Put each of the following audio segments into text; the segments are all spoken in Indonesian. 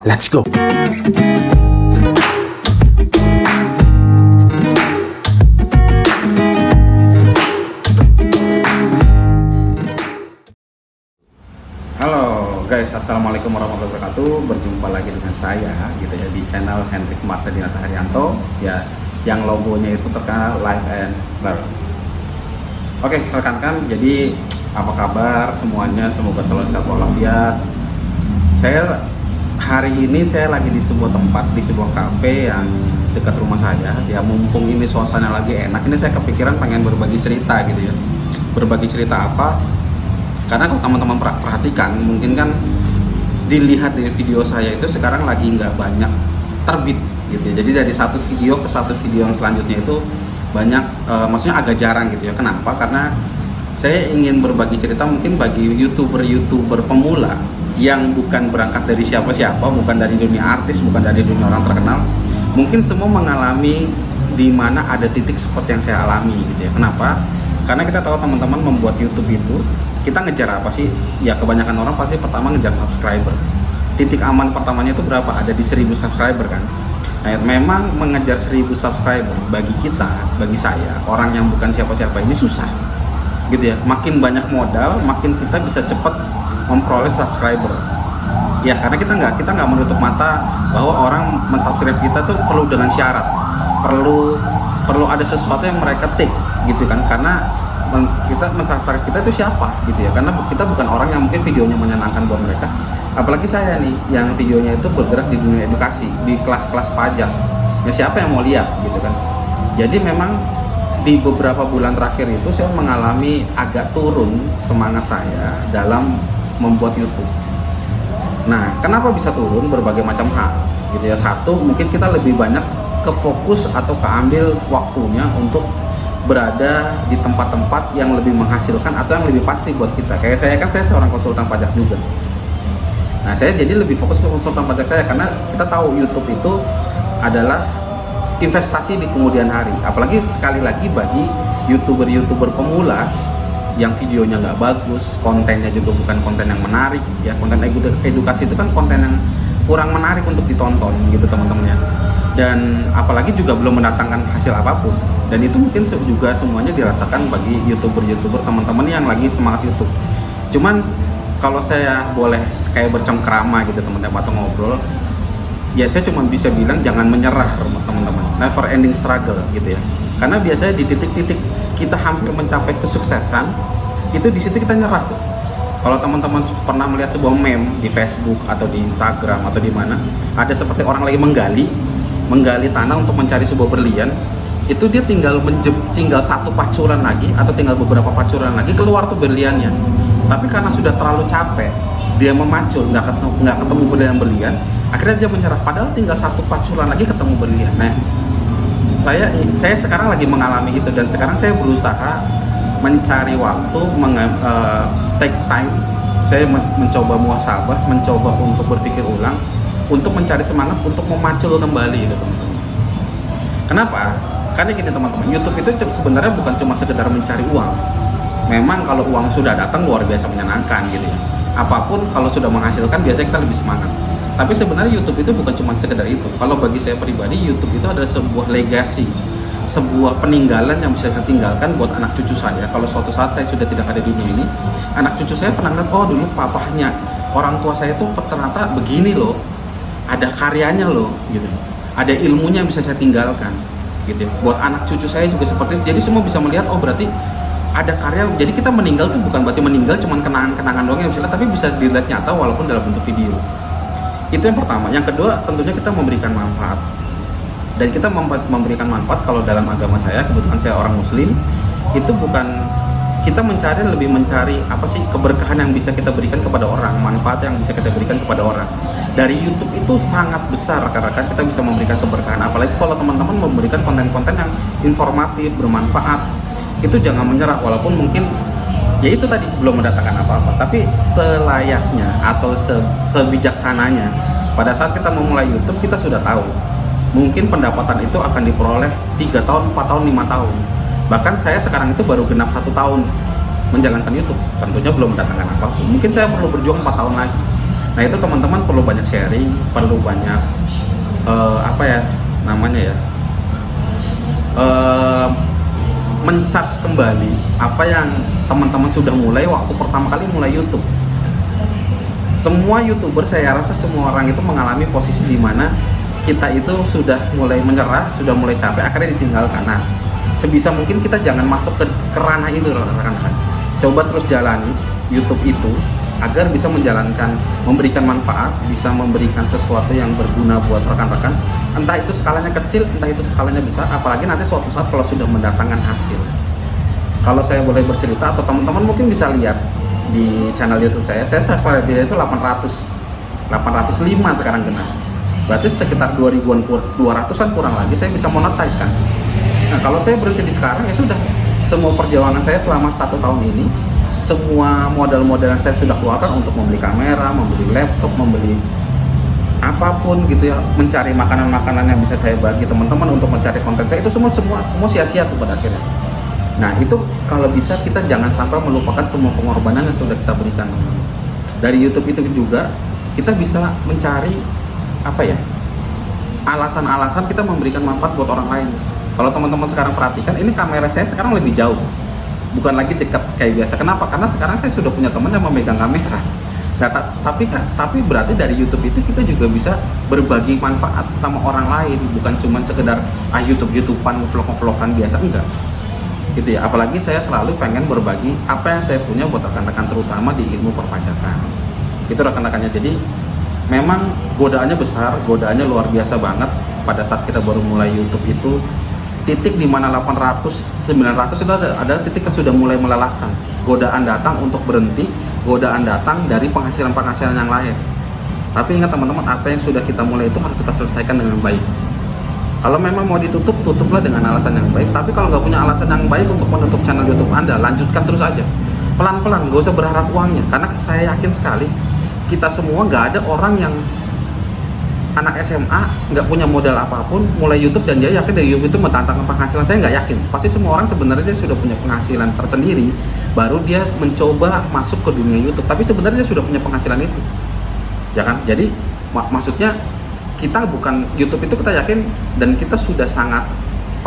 Let's go. Halo guys, assalamualaikum warahmatullahi wabarakatuh. Berjumpa lagi dengan saya gitu ya di channel Hendrik Marta Dinata Haryanto ya, yang logonya itu terkenal Live and Learn. Oke rekan-rekan, jadi apa kabar semuanya? Semoga selalu sehat walafiat. Hari ini saya lagi di sebuah tempat, di sebuah kafe yang dekat rumah saya. Ya mumpung ini suasana lagi enak, ini saya kepikiran pengen berbagi cerita gitu ya. Berbagi cerita apa? Karena kalau teman-teman perhatikan, mungkin kan dilihat dari video saya itu sekarang lagi nggak banyak terbit gitu ya. Jadi dari satu video ke satu video yang selanjutnya itu banyak, maksudnya agak jarang gitu ya. Kenapa? Karena saya ingin berbagi cerita mungkin bagi youtuber pemula yang bukan berangkat dari siapa-siapa, bukan dari dunia artis, bukan dari dunia orang terkenal. Mungkin semua mengalami di mana ada titik seperti yang saya alami gitu ya. Kenapa? Karena kita tahu teman-teman membuat YouTube itu kita ngejar apa sih? Ya kebanyakan orang pasti pertama ngejar subscriber. Titik aman pertamanya itu berapa? Ada di 1000 subscriber kan. Nah, memang mengejar 1000 subscriber bagi kita, bagi saya, orang yang bukan siapa-siapa ini susah. Gitu ya. Makin banyak modal, makin kita bisa cepat memperoleh subscriber. Ya, karena kita nggak menutup mata bahwa orang mensubscribe kita tuh perlu dengan syarat. Perlu ada sesuatu yang mereka take gitu kan, karena kita mensubscribe kita itu siapa gitu ya, karena kita bukan orang yang mungkin videonya menyenangkan buat mereka. Apalagi saya nih yang videonya itu bergerak di dunia edukasi, di kelas-kelas pajak ya, siapa yang mau lihat gitu kan. Jadi memang di beberapa bulan terakhir itu saya mengalami agak turun semangat saya dalam membuat YouTube. Nah, kenapa bisa turun? Berbagai macam hal gitu ya. Satu, mungkin kita lebih banyak ke fokus atau keambil waktunya untuk berada di tempat-tempat yang lebih menghasilkan atau yang lebih pasti buat kita. Kayak saya kan, saya seorang konsultan pajak juga. Nah, saya jadi lebih fokus ke konsultan pajak saya karena kita tahu YouTube itu adalah investasi di kemudian hari. Apalagi sekali lagi bagi youtuber pemula yang videonya nggak bagus, kontennya juga bukan konten yang menarik ya. Konten edukasi itu kan konten yang kurang menarik untuk ditonton gitu teman-teman ya. Dan apalagi juga belum mendatangkan hasil apapun. Dan itu mungkin juga semuanya dirasakan bagi youtuber teman-teman yang lagi semangat YouTube. Cuman kalau saya boleh kayak bercengkrama gitu teman-teman atau ngobrol, ya saya cuma bisa bilang jangan menyerah teman-teman. Never ending struggle gitu ya. Karena biasanya di titik-titik kita hampir mencapai kesuksesan, itu di situ kita nyerah tuh. Kalau teman-teman pernah melihat sebuah meme di Facebook atau di Instagram atau di mana, ada seperti orang lagi menggali tanah untuk mencari sebuah berlian, itu dia tinggal satu pacuran lagi atau tinggal beberapa pacuran lagi keluar tuh berliannya. Tapi karena sudah terlalu capek, dia memacul nggak ketemu berlian, akhirnya dia menyerah. Padahal tinggal satu pacuran lagi ketemu berlian. Nah, saya sekarang lagi mengalami itu, dan sekarang saya berusaha mencari waktu, take time. Saya mencoba muhasabah, mencoba untuk berpikir ulang, untuk mencari semangat untuk memacul kembali itu teman-teman. Kenapa? Karena gini teman-teman, YouTube itu sebenarnya bukan cuma sekedar mencari uang. Memang kalau uang sudah datang luar biasa menyenangkan gitu ya. Apapun kalau sudah menghasilkan biasanya kita lebih semangat. Tapi sebenarnya YouTube itu bukan cuma sekedar itu. Kalau bagi saya pribadi, YouTube itu adalah sebuah legasi, sebuah peninggalan yang bisa saya tinggalkan buat anak cucu saya. Kalau suatu saat saya sudah tidak ada di dunia ini, anak cucu saya pernah lihat, oh dulu papahnya, orang tua saya tuh ternyata begini loh, ada karyanya loh, gitu. Ada ilmunya yang bisa saya tinggalkan, gitu. Buat anak cucu saya juga seperti itu. Jadi semua bisa melihat, oh berarti ada karya. Jadi kita meninggal tuh bukan berarti meninggal cuma kenangan-kenangan doang yang bisa lihat, tapi bisa dilihat nyata walaupun dalam bentuk video. Itu yang pertama. Yang kedua, tentunya kita memberikan manfaat. Dan kita memberikan manfaat, kalau dalam agama saya, kebetulan saya orang muslim, itu bukan kita lebih mencari apa sih keberkahan yang bisa kita berikan kepada orang, manfaat yang bisa kita berikan kepada orang. Dari YouTube itu sangat besar karena kan kita bisa memberikan keberkahan. Apalagi kalau teman-teman memberikan konten-konten yang informatif, bermanfaat, itu jangan menyerah walaupun mungkin ya itu tadi belum mendatangkan apa-apa, tapi selayaknya atau sebijaksananya pada saat kita memulai YouTube, kita sudah tahu mungkin pendapatan itu akan diperoleh 3 tahun, 4 tahun, 5 tahun. Bahkan saya sekarang itu baru genap 1 tahun menjalankan YouTube, tentunya belum mendatangkan apa-apa. Mungkin saya perlu berjuang 4 tahun lagi. Nah Nah itu teman-teman perlu banyak sharing, perlu banyak apa ya namanya ya, mencharge kembali apa yang teman-teman sudah mulai waktu pertama kali mulai YouTube. Semua YouTuber, saya rasa semua orang itu mengalami posisi di mana kita itu sudah mulai menyerah, sudah mulai capek, akhirnya ditinggalkan. Nah, sebisa mungkin kita jangan masuk ke ranah itu, rekan-rekan. Coba terus jalani YouTube itu agar bisa menjalankan, memberikan manfaat, bisa memberikan sesuatu yang berguna buat rekan-rekan. Entah itu skalanya kecil, entah itu skalanya besar, apalagi nanti suatu saat kalau sudah mendatangkan hasil. Kalau saya boleh bercerita, atau teman-teman mungkin bisa lihat di channel YouTube saya subscriber itu 805 sekarang kena. Berarti sekitar 200-an kurang lagi saya bisa monetize kan. Nah, kalau saya berhenti di sekarang ya sudah, semua perjalanan saya selama 1 tahun ini, semua modal-modal yang saya sudah keluarkan untuk membeli kamera, membeli laptop, membeli apapun gitu ya, mencari makanan-makanan yang bisa saya bagi teman-teman untuk mencari konten saya, itu semua sia-sia tuh pada akhirnya. Nah itu kalau bisa kita jangan sampai melupakan semua pengorbanan yang sudah kita berikan. Dari YouTube itu juga kita bisa mencari apa ya, alasan-alasan kita memberikan manfaat buat orang lain. Kalau teman-teman sekarang perhatikan, ini kamera saya sekarang lebih jauh, bukan lagi dekat kayak biasa. Kenapa? Karena sekarang saya sudah punya teman yang memegang kamera. Nah, tapi berarti dari YouTube itu kita juga bisa berbagi manfaat sama orang lain, bukan cuma sekedar YouTubean vlog-vlogan biasa, enggak gitu ya. Apalagi saya selalu pengen berbagi apa yang saya punya buat rekan-rekan, terutama di ilmu perpajakan itu rekan-rekannya. Jadi memang godaannya besar, godaannya luar biasa banget pada saat kita baru mulai YouTube itu. Titik di mana 800, 900 itu ada titik yang sudah mulai melelahkan. Godaan datang untuk berhenti, godaan datang dari penghasilan-penghasilan yang lain. Tapi ingat teman-teman, apa yang sudah kita mulai itu harus kita selesaikan dengan baik. Kalau memang mau ditutup, tutuplah dengan alasan yang baik. Tapi kalau nggak punya alasan yang baik untuk menutup channel YouTube Anda, lanjutkan terus aja. Pelan-pelan, nggak usah berharap uangnya. Karena saya yakin sekali, kita semua nggak ada orang yang anak SMA nggak punya modal apapun, mulai YouTube dan dia yakin dari YouTube itu mendatangkan penghasilan. Saya nggak yakin. Pasti semua orang sebenarnya dia sudah punya penghasilan tersendiri, baru dia mencoba masuk ke dunia YouTube. Tapi sebenarnya dia sudah punya penghasilan itu, ya kan? Jadi maksudnya kita bukan YouTube itu, kita yakin dan kita sudah sangat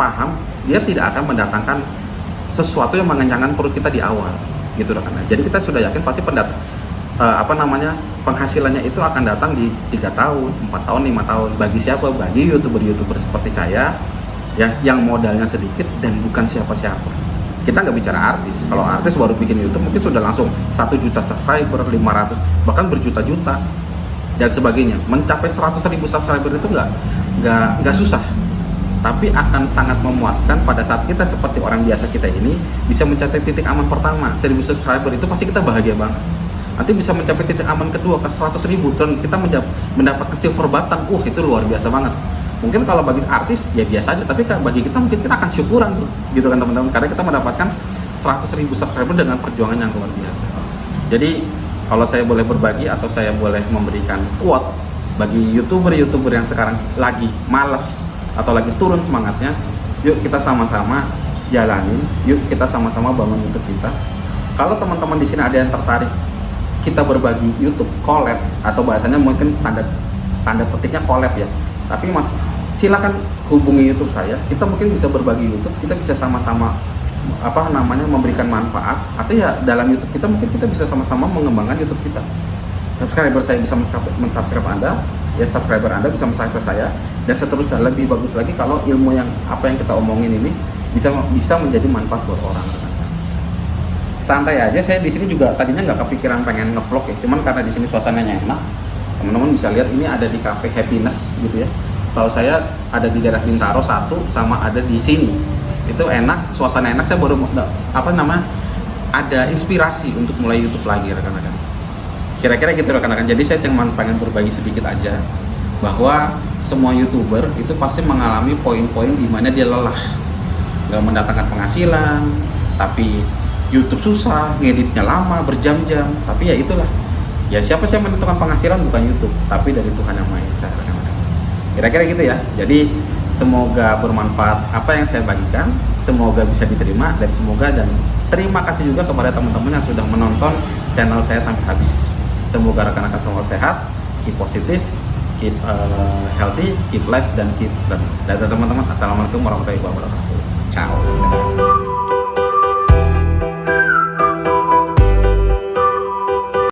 paham dia tidak akan mendatangkan sesuatu yang mengenyangkan perut kita di awal, gitu rekan. Jadi kita sudah yakin pasti penghasilannya itu akan datang di 3 tahun, 4 tahun, 5 tahun. Bagi siapa? Bagi YouTuber seperti saya ya, yang modalnya sedikit dan bukan siapa-siapa. Kita nggak bicara artis. Kalau artis baru bikin YouTube mungkin sudah langsung 1 juta subscriber, 500, bahkan berjuta-juta dan sebagainya. Mencapai 100.000 subscriber itu nggak susah, tapi akan sangat memuaskan pada saat kita seperti orang biasa kita ini bisa mencapai titik aman pertama 1.000 subscriber, itu pasti kita bahagia banget. Nanti bisa mencapai titik aman kedua ke 100.000 dan kita mendapatkan silver button, itu luar biasa banget. Mungkin kalau bagi artis ya biasa aja, tapi bagi kita mungkin kita akan syukuran tuh, gitu kan teman-teman, karena kita mendapatkan 100.000 subscriber dengan perjuangan yang luar biasa. Jadi kalau saya boleh berbagi atau saya boleh memberikan quote bagi YouTuber yang sekarang lagi males atau lagi turun semangatnya, yuk kita sama-sama jalanin, yuk kita sama-sama bangun YouTube kita. Kalau teman-teman di sini ada yang tertarik, kita berbagi YouTube collab, atau bahasanya mungkin tanda petiknya collab ya. Tapi mas, silakan hubungi YouTube saya. Kita mungkin bisa berbagi YouTube, kita bisa sama-sama memberikan manfaat, atau ya dalam YouTube kita mungkin kita bisa sama-sama mengembangkan YouTube kita. Subscriber saya bisa mensubscribe Anda, ya subscriber Anda bisa mensubscribe saya, dan seterusnya. Lebih bagus lagi kalau ilmu yang apa yang kita omongin ini bisa menjadi manfaat buat orang. Santai aja, saya di sini juga tadinya nggak kepikiran pengen ngevlog ya, cuman karena di sini suasananya enak. Teman-teman bisa lihat ini ada di cafe Happiness gitu ya. Setahu saya ada di daerah Bintaro 1 sama ada di sini. Itu enak, suasana enak. Saya baru ada inspirasi untuk mulai YouTube lagi rekan-rekan. Kira-kira gitu rekan-rekan. Jadi saya cuma pengen berbagi sedikit aja bahwa semua YouTuber itu pasti mengalami poin-poin di mana dia lelah, nggak mendatangkan penghasilan, tapi YouTube susah, ngeditnya lama, berjam-jam. Tapi ya itulah, ya siapa sih yang menentukan penghasilan? Bukan YouTube, tapi dari Tuhan Yang Maha Esa rekan-rekan. Kira-kira gitu ya. Jadi semoga bermanfaat apa yang saya bagikan, semoga bisa diterima, dan terima kasih juga kepada teman-teman yang sudah menonton channel saya sampai habis. Semoga rekan-rekan semua sehat, keep positif, keep healthy, keep life, dan keep learning. Dan teman-teman, assalamualaikum warahmatullahi wabarakatuh.